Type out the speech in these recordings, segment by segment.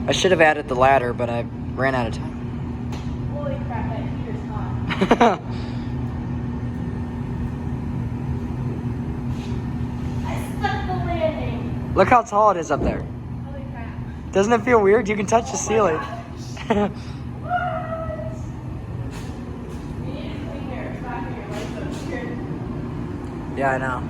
I should have added the ladder, but I ran out of time. Holy crap, that heater's hot. I stuck the landing. Look how tall it is up there. Holy crap. Doesn't it feel weird? You can touch the ceiling. Yeah, I know.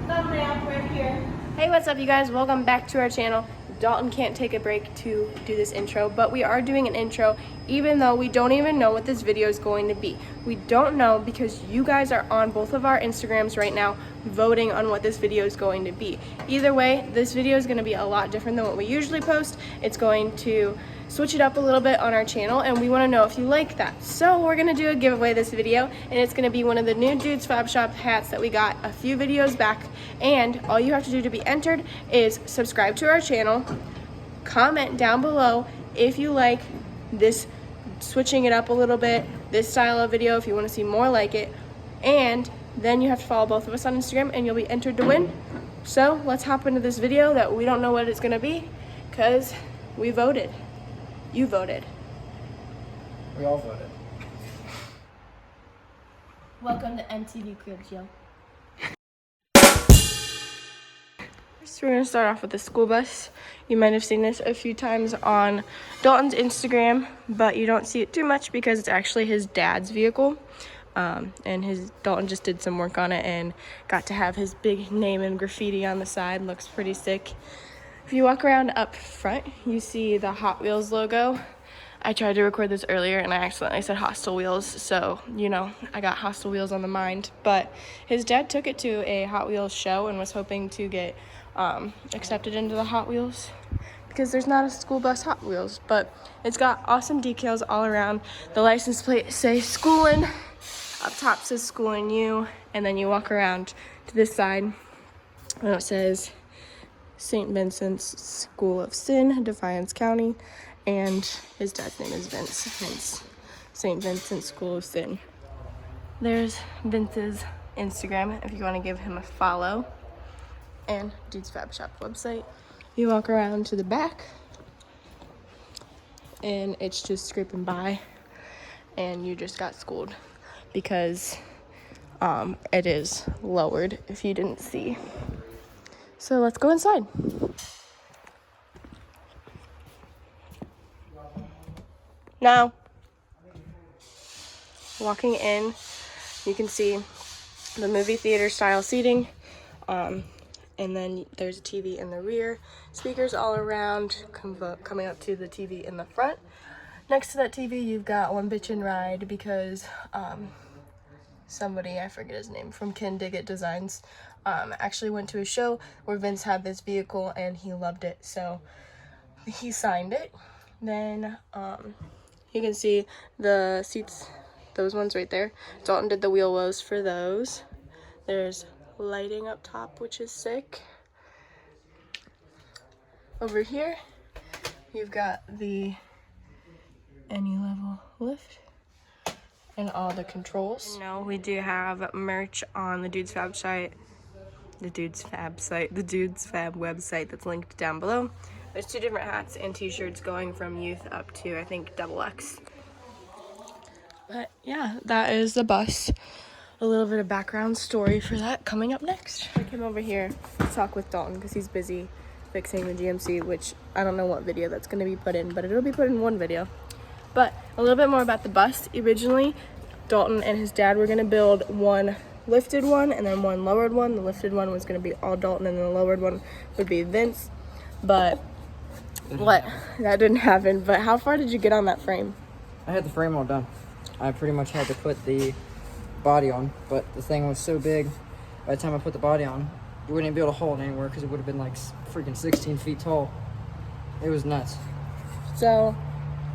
Thumbnail right here. Hey, what's up, you guys? Welcome back to our channel. Dalton can't take a break to do this intro, but we are doing an intro even though we don't even know what this video is going to be. We don't know because you guys are on both of our Instagrams right now voting on what this video is going to be. Either way, this video is going to be a lot different than what we usually post. It's going to switch it up a little bit on our channel, and we want to know if you like that. So we're going to do a giveaway this video, and it's going to be one of the new Dudesfab shop hats that we got a few videos back. And all you have to do to be entered is subscribe to our channel, comment down below if you like this, switching it up a little bit, this style of video, if you want to see more like it, and then you have to follow both of us on Instagram and you'll be entered to win. So let's hop into this video that we don't know what it's going to be because we voted. You voted. We all voted. Welcome to MTV Cribs, yo. So we're gonna start off with the school bus. You might have seen this a few times on Dalton's Instagram, but you don't see it too much because it's actually his dad's vehicle. And Dalton just did some work on it and got to have his big name and graffiti on the side. Looks pretty sick. If you walk around up front, you see the Hot Wheels logo. I tried to record this earlier and I accidentally said Hostile Wheels, so, you know, I got Hostile Wheels on the mind. But his dad took it to a Hot Wheels show and was hoping to get accepted into the Hot Wheels because there's not a school bus Hot Wheels, but it's got awesome decals all around. The license plate says Schoolin', up top says Schoolin' You, and then you walk around to this side and it says St. Vincent's School of Sin, Defiance County, and his dad's name is Vince, hence St. Vincent's School of Sin. There's Vince's Instagram if you want to give him a follow, and Dudesfab shop website. You walk around to the back, and it's just scraping by, and you just got schooled because it is lowered if you didn't see. So let's go inside. Now, walking in, you can see the movie theater style seating, and then there's a TV in the rear, speakers all around, coming up to the TV in the front. Next to that TV, you've got One Bitchin' Ride because somebody, I forget his name, from Can Dig It Designs, actually went to a show where Vince had this vehicle and he loved it, so he signed it. Then you can see the seats, those ones right there. Dalton did the wheel woes for those. There's lighting up top, which is sick. Over here, you've got the any level lift and all the controls. No, we do have merch on the Dudesfab site, the Dudesfab website that's linked down below. There's 2 different hats and t-shirts going from youth up to, I think, XX. But yeah, that is the bus. A little bit of background story for that coming up next. I came over here to talk with Dalton because he's busy fixing the GMC, which I don't know what video that's going to be put in, but it'll be put in one video. But a little bit more about the bus. Originally, Dalton and his dad were going to build one lifted one and then one lowered one. The lifted one was going to be all Dalton and the lowered one would be Vince. But that didn't happen. But how far did you get on that frame? I had the frame all done. I pretty much had to put the body on, but the thing was so big, by the time I put the body on, you wouldn't be able to hold it anywhere because it would have been like freaking 16 feet tall. It was nuts. So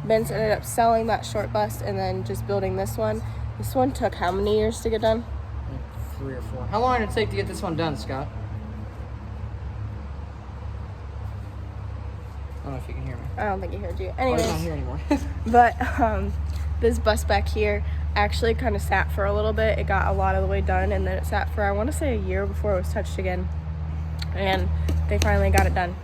Vince ended up selling that short bus and then just building this one. This one took how many years to get done? Like 3 or 4. How long did it take to get this one done, Scott? I don't know if you can hear me. I don't think he heard you. Oh, Anyways, he's not here anymore. but this bus back here actually kind of sat for a little bit. It got a lot of the way done, and then it sat for, I want to say, a year before it was touched again. And they finally got it done.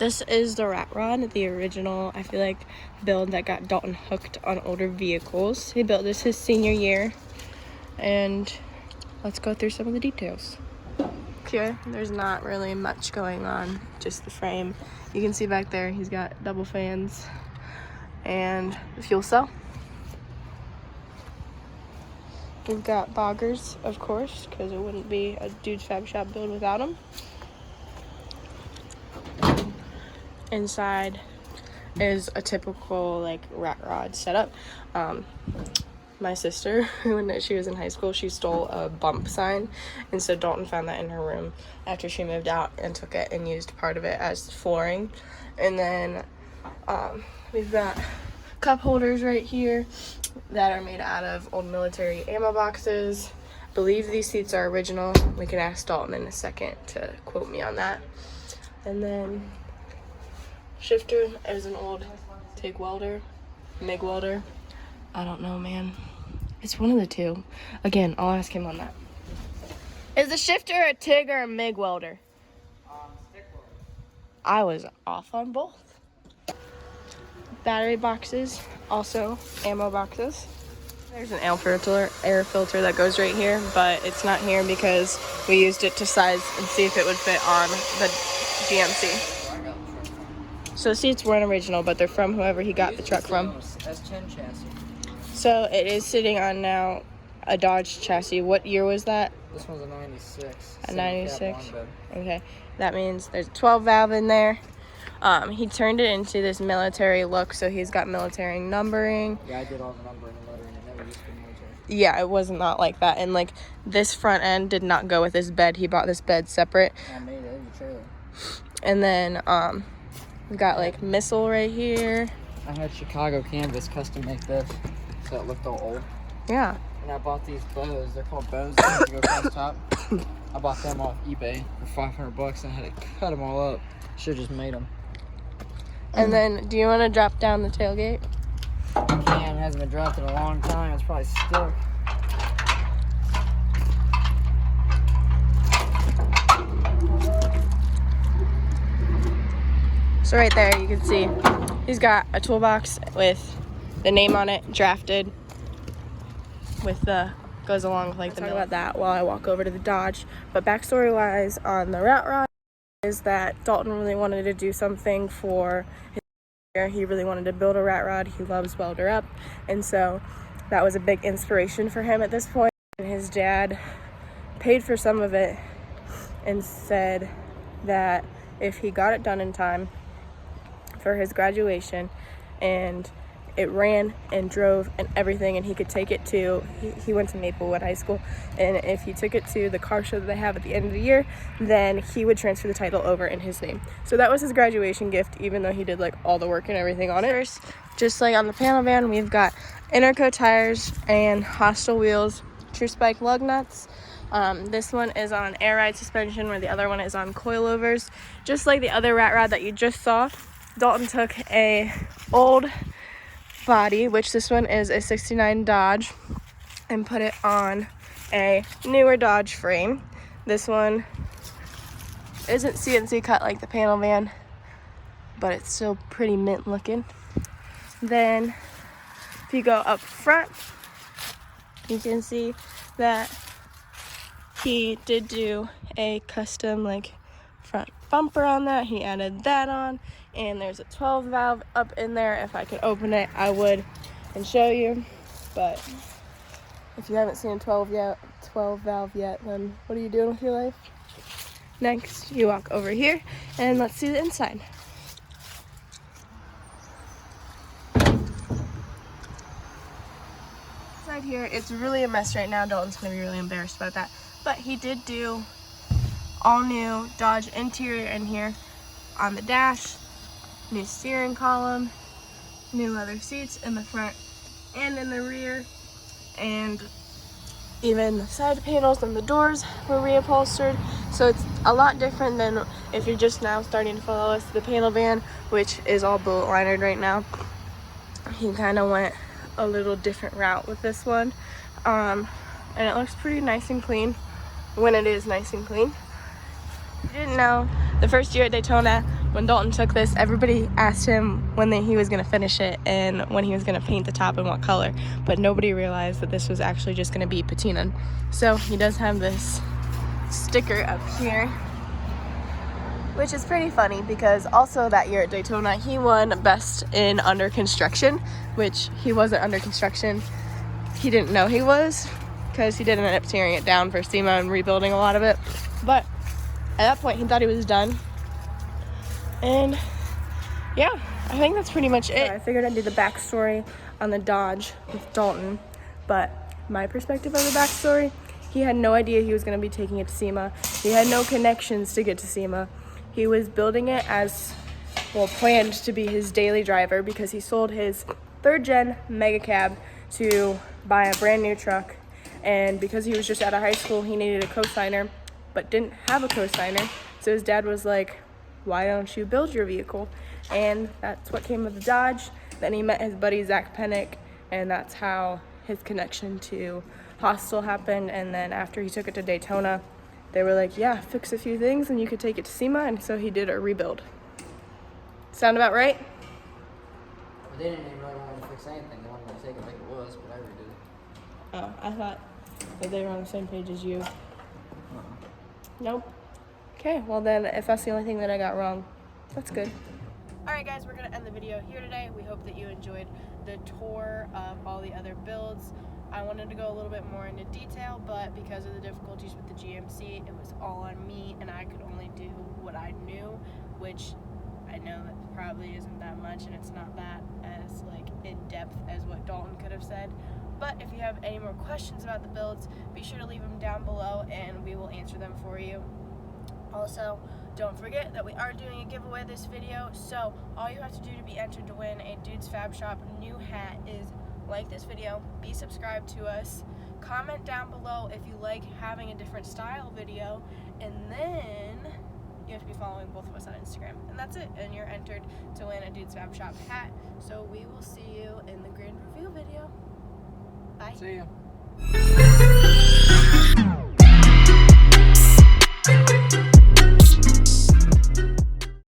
This is the rat rod, the original, I feel like, build that got Dalton hooked on older vehicles. He built this his senior year, and let's go through some of the details. Okay, there's not really much going on, just the frame. You can see back there he's got double fans and the fuel cell. We've got boggers, of course, because it wouldn't be a Dudesfab shop build without them. Inside is a typical like rat rod setup. My sister, when she was in high school, she stole a bump sign, and so Dalton found that in her room after she moved out and took it and used part of it as flooring. And then we've got cup holders right here that are made out of old military ammo boxes. I believe these seats are original. We can ask Dalton in a second to quote me on that. And then shifter is an old TIG welder, MIG welder. I don't know, man. It's one of the two. Again, I'll ask him on that. Is the shifter a TIG or a MIG welder? Stick welder. I was off on both. Battery boxes, also ammo boxes. There's an air filter that goes right here, but it's not here because we used it to size and see if it would fit on the GMC. So seats weren't original, but they're from whoever he got the truck from. S10 chassis. So it is sitting on now a Dodge chassis. What year was that? This one's a 96. A 96. Okay, that means there's a 12 valve in there. He turned it into this military look, so he's got military numbering. Yeah, I did all the numbering and lettering. It never used to be military. Yeah, it was not like that. And like this front end did not go with this bed. He bought this bed separate. I made it in the trailer. And then we got like missile right here. I had Chicago canvas custom make this, so it looked all old. Yeah. And I bought these bows. They're called bows that go across top. I bought them off eBay for $500 and I had to cut them all up. Should've just made them. And then, do you want to drop down the tailgate? It hasn't been dropped in a long time. It's probably stuck. So right there, you can see he's got a toolbox with the name on it, drafted, with the goes along with like the. Talk about that while I walk over to the Dodge. But backstory-wise, on the rat rod, is that Dalton really wanted to do something for his career. He really wanted to build a rat rod. He loves welder up, and so that was a big inspiration for him at this point. And his dad paid for some of it and said that if he got it done in time for his graduation and it ran and drove and everything, and he could take it to, he went to Maplewood High School, and if he took it to the car show that they have at the end of the year, then he would transfer the title over in his name. So that was his graduation gift, even though he did like all the work and everything on it. First, just like on the panel van, we've got Interco tires and Hostile wheels, True Spike lug nuts. This one is on air ride suspension, where the other one is on coilovers. Just like the other rat rod that you just saw, Dalton took a old body, which this one is a 69 Dodge, and put it on a newer Dodge frame. This one isn't CNC cut like the panel van, but it's still pretty mint looking. Then if you go up front, you can see that he did do a custom like front bumper on that. He added that on, and there's a 12 valve up in there. If I could open it, I would and show you, but if you haven't seen a 12 valve yet, then what are you doing with your life? Next, you walk over here and let's see the inside. Inside here, it's really a mess right now. Dalton's gonna be really embarrassed about that, but he did do all new Dodge interior in here on the dash, new steering column, new leather seats in the front and in the rear, and even the side panels and the doors were reupholstered. So it's a lot different than if you're just now starting to follow us to the panel van, which is all bullet linered right now. He kind of went a little different route with this one, and it looks pretty nice and clean when it is nice and clean. If you didn't know, the first year at Daytona, when Dalton took this, everybody asked him when he was going to finish it and when he was going to paint the top and what color, but nobody realized that this was actually just going to be patinaed. So he does have this sticker up here, which is pretty funny because also that year at Daytona, he won best in under construction, which he wasn't under construction. He didn't know he was because he didn't end up tearing it down for SEMA and rebuilding a lot of it. But at that point, he thought he was done. And yeah, I think that's pretty much it. I figured I'd do the backstory on the Dodge with Dalton, but my perspective of the backstory, he had no idea he was going to be taking it to SEMA. He had no connections to get to SEMA. He was building it as, well, planned to be his daily driver because he sold his 3rd gen mega cab to buy a brand new truck. And because he was just out of high school, he needed a cosigner, but didn't have a cosigner. So his dad was like, why don't you build your vehicle? And that's what came of the Dodge. Then he met his buddy Zach Pennick, and that's how his connection to Hostel happened. And then after he took it to Daytona, they were like, yeah, fix a few things and you could take it to SEMA. And so he did a rebuild. Sound about right? Well, they didn't even really want to fix anything. They wanted to take it like it was, but I redid it. Oh, I thought that they were on the same page as you. Nope. Okay, well then, if that's the only thing that I got wrong, that's good. Alright guys, we're going to end the video here today. We hope that you enjoyed the tour of all the other builds. I wanted to go a little bit more into detail, but because of the difficulties with the GMC, it was all on me, and I could only do what I knew, which I know that probably isn't that much, and it's not that as like in-depth as what Dalton could have said. But if you have any more questions about the builds, be sure to leave them down below, and we will answer them for you. Also, don't forget that we are doing a giveaway this video, so all you have to do to be entered to win a Dudesfab Shop new hat is like this video, be subscribed to us, comment down below if you like having a different style video, and then you have to be following both of us on Instagram. And that's it, and you're entered to win a Dudesfab Shop hat. So we will see you in the grand reveal video. Bye. See ya.